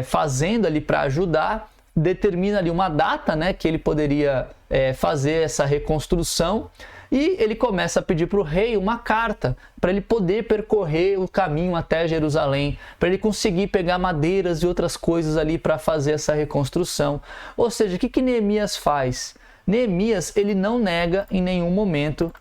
fazendo ali para ajudar, determina ali uma data, né, que ele poderia fazer essa reconstrução. E ele começa a pedir para o rei uma carta para ele poder percorrer o caminho até Jerusalém, para ele conseguir pegar madeiras e outras coisas ali para fazer essa reconstrução. Ou seja, o que Neemias faz? Neemias, ele não nega em nenhum momento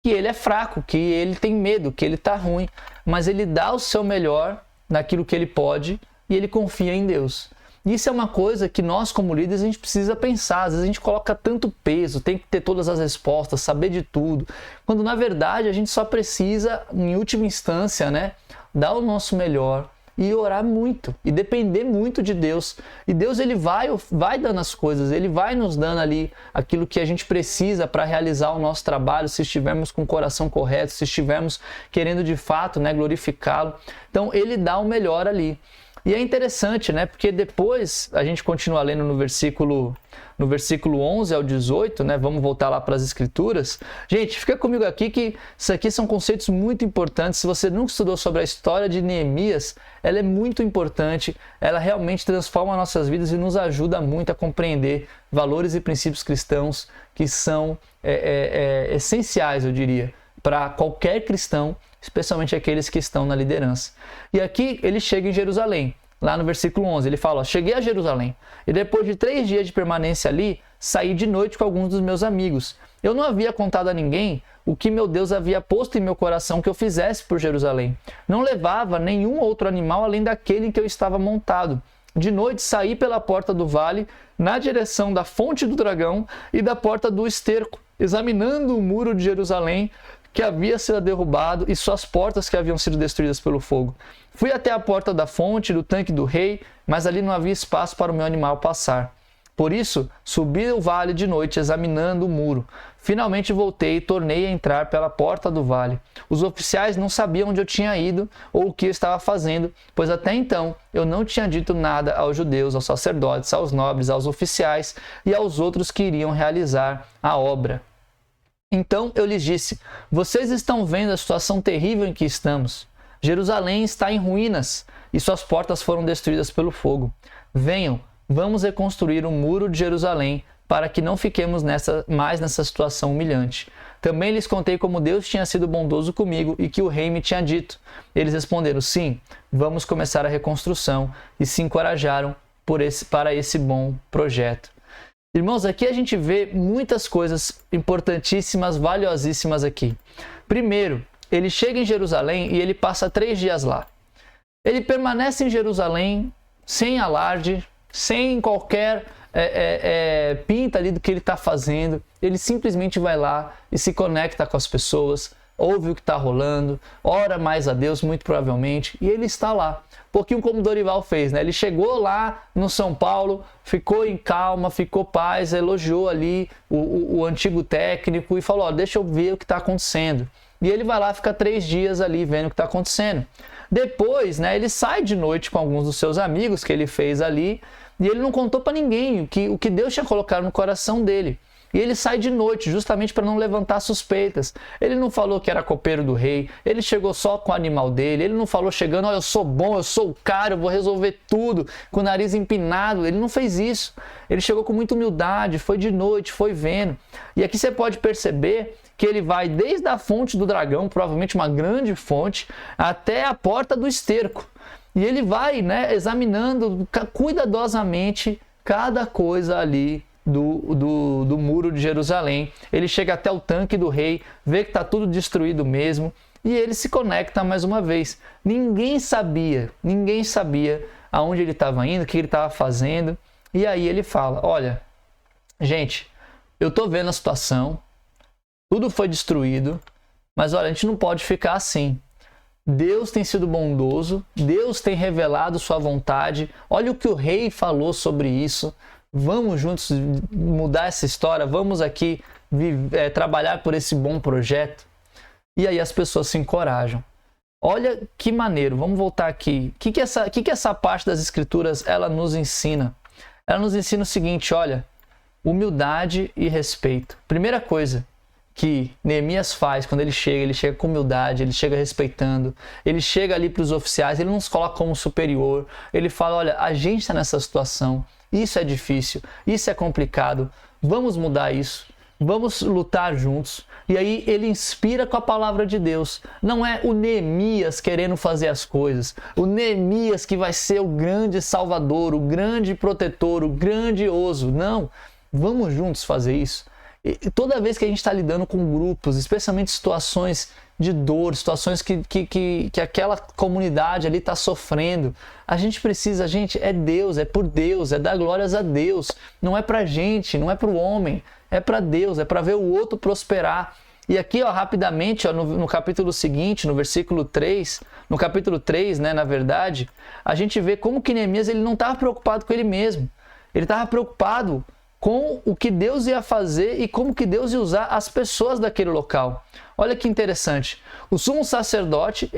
que ele é fraco, que ele tem medo, que ele está ruim, mas ele dá o seu melhor naquilo que ele pode e ele confia em Deus. Isso é uma coisa que nós, como líderes, a gente precisa pensar. Às vezes a gente coloca tanto peso, tem que ter todas as respostas, saber de tudo, quando na verdade a gente só precisa, em última instância, né, dar o nosso melhor e orar muito e depender muito de Deus. E Deus, ele vai dando as coisas, ele vai nos dando ali aquilo que a gente precisa para realizar o nosso trabalho, se estivermos com o coração correto, se estivermos querendo de fato, né, glorificá-lo. Então ele dá o melhor ali. E é interessante, né? Porque depois a gente continua lendo no versículo 11 ao 18, né? Vamos voltar lá para as Escrituras. Gente, fica comigo aqui que isso aqui são conceitos muito importantes. Se você nunca estudou sobre a história de Neemias, ela é muito importante. Ela realmente transforma nossas vidas e nos ajuda muito a compreender valores e princípios cristãos que são essenciais, eu diria, para qualquer cristão, especialmente aqueles que estão na liderança. E aqui ele chega em Jerusalém, lá no versículo 11, ele fala, cheguei a Jerusalém, e depois de 3 dias de permanência ali, saí de noite com alguns dos meus amigos. Eu não havia contado a ninguém o que meu Deus havia posto em meu coração que eu fizesse por Jerusalém. Não levava nenhum outro animal além daquele em que eu estava montado. De noite saí pela porta do vale, na direção da fonte do dragão e da porta do esterco, examinando o muro de Jerusalém, que havia sido derrubado e suas portas que haviam sido destruídas pelo fogo. Fui até a porta da fonte do tanque do rei, mas ali não havia espaço para o meu animal passar. Por isso, subi o vale de noite examinando o muro. Finalmente voltei e tornei a entrar pela porta do vale. Os oficiais não sabiam onde eu tinha ido ou o que eu estava fazendo, pois até então eu não tinha dito nada aos judeus, aos sacerdotes, aos nobres, aos oficiais e aos outros que iriam realizar a obra. Então eu lhes disse, vocês estão vendo a situação terrível em que estamos. Jerusalém está em ruínas e suas portas foram destruídas pelo fogo. Venham, vamos reconstruir o muro de Jerusalém para que não fiquemos mais nessa situação humilhante. Também lhes contei como Deus tinha sido bondoso comigo e que o rei me tinha dito. Eles responderam, sim, vamos começar a reconstrução, e se encorajaram para esse bom projeto. Irmãos, aqui a gente vê muitas coisas importantíssimas, valiosíssimas aqui. Primeiro, ele chega em Jerusalém e ele passa 3 dias lá. Ele permanece em Jerusalém sem alarde, sem qualquer pinta ali do que ele está fazendo. Ele simplesmente vai lá e se conecta com as pessoas, ouve o que está rolando, ora mais a Deus, muito provavelmente, e ele está lá. Um pouquinho como o Dorival fez, né? Ele chegou lá no São Paulo, ficou em calma, ficou paz, elogiou ali o antigo técnico e falou, deixa eu ver o que está acontecendo. E ele vai lá, fica 3 dias ali vendo o que está acontecendo. Depois, né, ele sai de noite com alguns dos seus amigos que ele fez ali, e ele não contou para ninguém o que Deus tinha colocado no coração dele. E ele sai de noite, justamente para não levantar suspeitas. Ele não falou que era copeiro do rei, ele chegou só com o animal dele, ele não falou chegando, eu sou bom, eu sou o cara, eu vou resolver tudo, com o nariz empinado. Ele não fez isso. Ele chegou com muita humildade, foi de noite, foi vendo. E aqui você pode perceber que ele vai desde a fonte do dragão, provavelmente uma grande fonte, até a porta do esterco. E ele vai, né, examinando cuidadosamente cada coisa ali do muro de Jerusalém. Ele chega até o tanque do rei, vê que está tudo destruído mesmo, e ele se conecta mais uma vez. Ninguém sabia aonde ele estava indo, o que ele estava fazendo. E aí ele fala, olha, gente, eu estou vendo a situação, tudo foi destruído, mas olha, a gente não pode ficar assim. Deus tem sido bondoso, Deus tem revelado sua vontade, olha o que o rei falou sobre isso, vamos juntos mudar essa história, vamos aqui trabalhar por esse bom projeto. E aí as pessoas se encorajam. Olha que maneiro, vamos voltar aqui. O que essa parte das escrituras ela nos ensina? Ela nos ensina o seguinte, olha, humildade e respeito. Primeira coisa que Neemias faz quando ele chega com humildade, ele chega respeitando, ele chega ali para os oficiais, ele não se coloca como superior, ele fala, olha, a gente está nessa situação, isso é difícil, isso é complicado, vamos mudar isso, vamos lutar juntos. E aí ele inspira com a palavra de Deus. Não é o Neemias querendo fazer as coisas, o Neemias que vai ser o grande salvador, o grande protetor, o grandioso, não, vamos juntos fazer isso. E toda vez que a gente está lidando com grupos, especialmente situações de dor, situações que aquela comunidade ali está sofrendo, a gente precisa, é Deus, é por Deus, é dar glórias a Deus. Não é para a gente, não é para o homem, é para Deus, é para ver o outro prosperar. E aqui, ó, rapidamente, ó, no capítulo seguinte, no versículo 3, no capítulo 3, né, na verdade, a gente vê como que Neemias ele não estava preocupado com ele mesmo. Ele estava preocupado com o que Deus ia fazer e como que Deus ia usar as pessoas daquele local. Olha que interessante. O sumo sacerdote,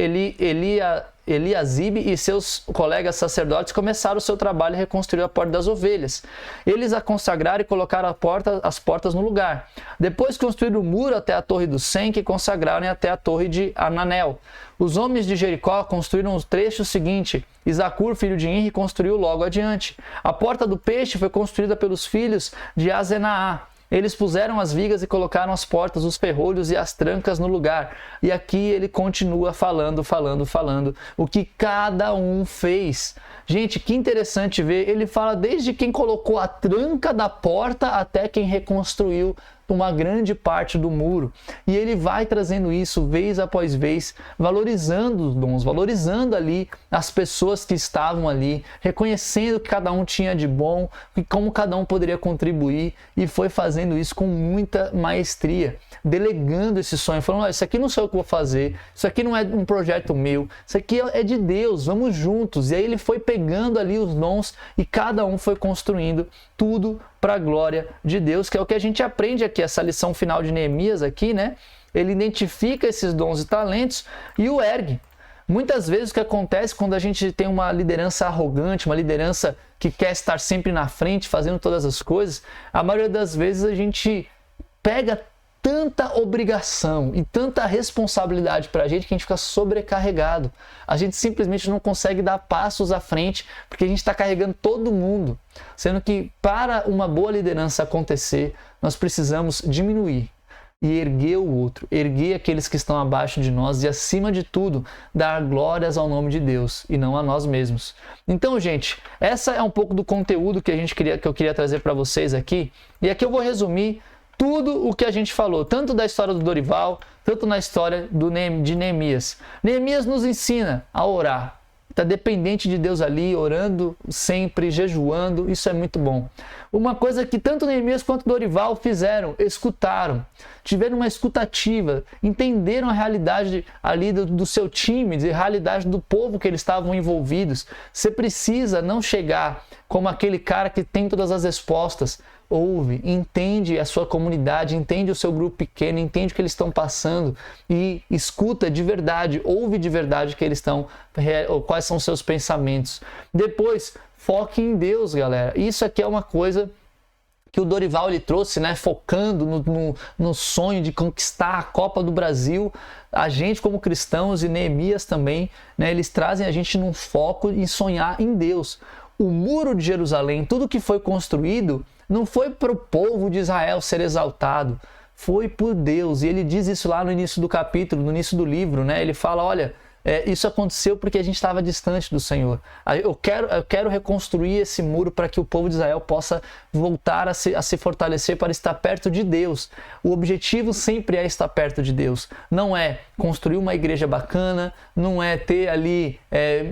Eliasibe e seus colegas sacerdotes começaram o seu trabalho e reconstruíram a Porta das Ovelhas. Eles a consagraram e colocaram as portas no lugar. Depois construíram o muro até a Torre do Sem, que consagraram até a Torre de Ananel. Os homens de Jericó construíram o trecho seguinte. Isakur, filho de Inri, construiu logo adiante. A Porta do Peixe foi construída pelos filhos de Azenaá. Eles puseram as vigas e colocaram as portas, os ferrolhos e as trancas no lugar. E aqui ele continua falando o que cada um fez. Gente, que interessante ver. Ele fala desde quem colocou a tranca da porta até quem reconstruiu uma grande parte do muro. E ele vai trazendo isso vez após vez, valorizando os dons, valorizando ali as pessoas que estavam ali, reconhecendo o que cada um tinha de bom e como cada um poderia contribuir, e foi fazendo isso com muita maestria, delegando esse sonho, falando, isso aqui não sou eu que vou fazer, isso aqui não é um projeto meu, isso aqui é de Deus, vamos juntos. E aí ele foi pegando ali os dons e cada um foi construindo tudo para a glória de Deus, que é o que a gente aprende aqui, essa lição final de Neemias aqui, né? Ele identifica esses dons e talentos e o ergue. Muitas vezes o que acontece quando a gente tem uma liderança arrogante, uma liderança que quer estar sempre na frente, fazendo todas as coisas, a maioria das vezes a gente pega tanta obrigação e tanta responsabilidade para a gente que a gente fica sobrecarregado. A gente simplesmente não consegue dar passos à frente porque a gente está carregando todo mundo. Sendo que para uma boa liderança acontecer, nós precisamos diminuir e erguer o outro, erguer aqueles que estão abaixo de nós e, acima de tudo, dar glórias ao nome de Deus e não a nós mesmos. Então, gente, essa é um pouco do conteúdo que eu queria trazer para vocês aqui. E aqui eu vou resumir tudo o que a gente falou, tanto da história do Dorival, tanto na história de Neemias. Neemias nos ensina a orar. Está dependente de Deus ali, orando sempre, jejuando, isso é muito bom. Uma coisa que tanto Neemias quanto Dorival fizeram, escutaram, tiveram uma escutativa, entenderam a realidade ali do seu time, a realidade do povo que eles estavam envolvidos. Você precisa não chegar como aquele cara que tem todas as respostas. Ouve, entende a sua comunidade, entende o seu grupo pequeno, entende o que eles estão passando e escuta de verdade, ouve de verdade que eles estão, quais são os seus pensamentos. Depois, foque em Deus, galera. Isso aqui é uma coisa que o Dorival ele trouxe, né, focando no sonho de conquistar a Copa do Brasil. A gente como cristãos e Neemias também, né, eles trazem a gente num foco em sonhar em Deus. O muro de Jerusalém, tudo que foi construído, não foi para o povo de Israel ser exaltado, foi por Deus. E ele diz isso lá no início do capítulo, no início do livro, né? Ele fala, olha, isso aconteceu porque a gente estava distante do Senhor. Eu quero reconstruir esse muro para que o povo de Israel possa voltar a se fortalecer para estar perto de Deus. O objetivo sempre é estar perto de Deus. Não é construir uma igreja bacana, não é ter ali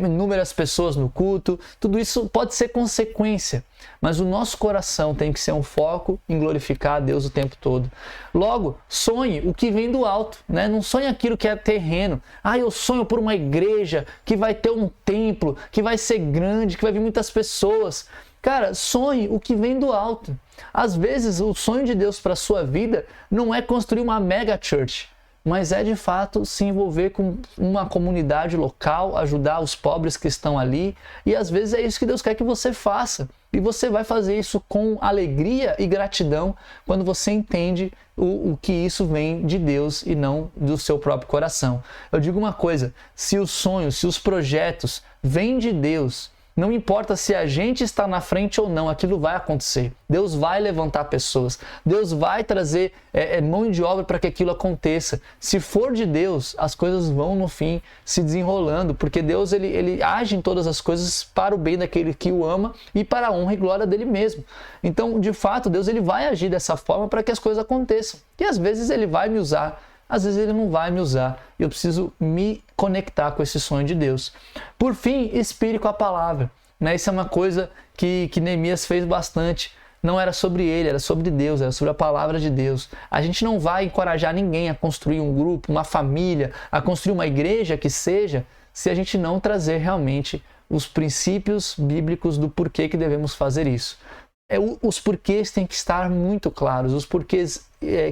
inúmeras pessoas no culto. Tudo isso pode ser consequência, mas o nosso coração tem que ser um foco em glorificar a Deus o tempo todo. Logo, sonhe o que vem do alto, né? Não sonhe aquilo que é terreno. Eu sonho por uma igreja que vai ter um templo, que vai ser grande, que vai vir muitas pessoas. Cara, sonhe o que vem do alto. Às vezes, o sonho de Deus para a sua vida não é construir uma mega church, mas é de fato se envolver com uma comunidade local, ajudar os pobres que estão ali, e às vezes é isso que Deus quer que você faça. E você vai fazer isso com alegria e gratidão quando você entende o que isso vem de Deus e não do seu próprio coração. Eu digo uma coisa, se os sonhos, se os projetos vêm de Deus, não importa se a gente está na frente ou não, aquilo vai acontecer. Deus vai levantar pessoas. Deus vai trazer mão de obra para que aquilo aconteça. Se for de Deus, as coisas vão no fim se desenrolando, porque Deus ele age em todas as coisas para o bem daquele que o ama e para a honra e glória dele mesmo. Então, de fato, Deus ele vai agir dessa forma para que as coisas aconteçam. E às vezes ele vai me usar, às vezes ele não vai me usar. Eu preciso me conectar com esse sonho de Deus. Por fim, inspire com a palavra. Isso é uma coisa que Neemias fez bastante. Não era sobre ele, era sobre Deus, era sobre a palavra de Deus. A gente não vai encorajar ninguém a construir um grupo, uma família, a construir uma igreja que seja, se a gente não trazer realmente os princípios bíblicos do porquê que devemos fazer isso. Os porquês têm que estar muito claros, os porquês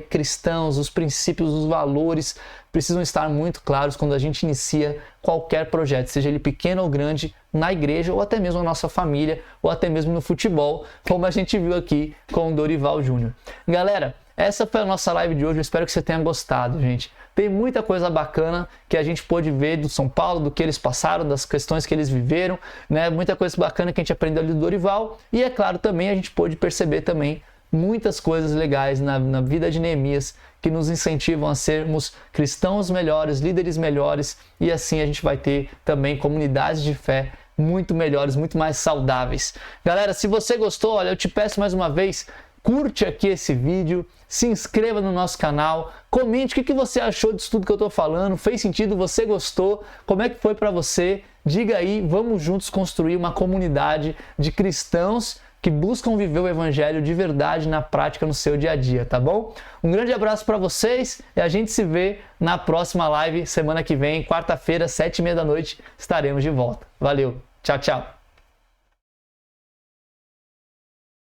cristãos, os princípios, os valores precisam estar muito claros quando a gente inicia qualquer projeto, seja ele pequeno ou grande, na igreja ou até mesmo na nossa família ou até mesmo no futebol, como a gente viu aqui com o Dorival Júnior. Galera, essa foi a nossa live de hoje, eu espero que você tenha gostado, gente. Tem muita coisa bacana que a gente pôde ver do São Paulo, do que eles passaram, das questões que eles viveram, né? Muita coisa bacana que a gente aprendeu ali do Dorival. E é claro, também a gente pôde perceber também muitas coisas legais na vida de Neemias que nos incentivam a sermos cristãos melhores, líderes melhores, e assim a gente vai ter também comunidades de fé muito melhores, muito mais saudáveis. Galera, se você gostou, olha, eu te peço mais uma vez, curte aqui esse vídeo, se inscreva no nosso canal, comente o que você achou disso tudo que eu estou falando, fez sentido, você gostou, como é que foi para você? Diga aí, vamos juntos construir uma comunidade de cristãos que buscam viver o evangelho de verdade na prática no seu dia a dia, tá bom? Um grande abraço para vocês e a gente se vê na próxima live semana que vem, quarta-feira, 7h30 da noite, estaremos de volta. Valeu, tchau, tchau!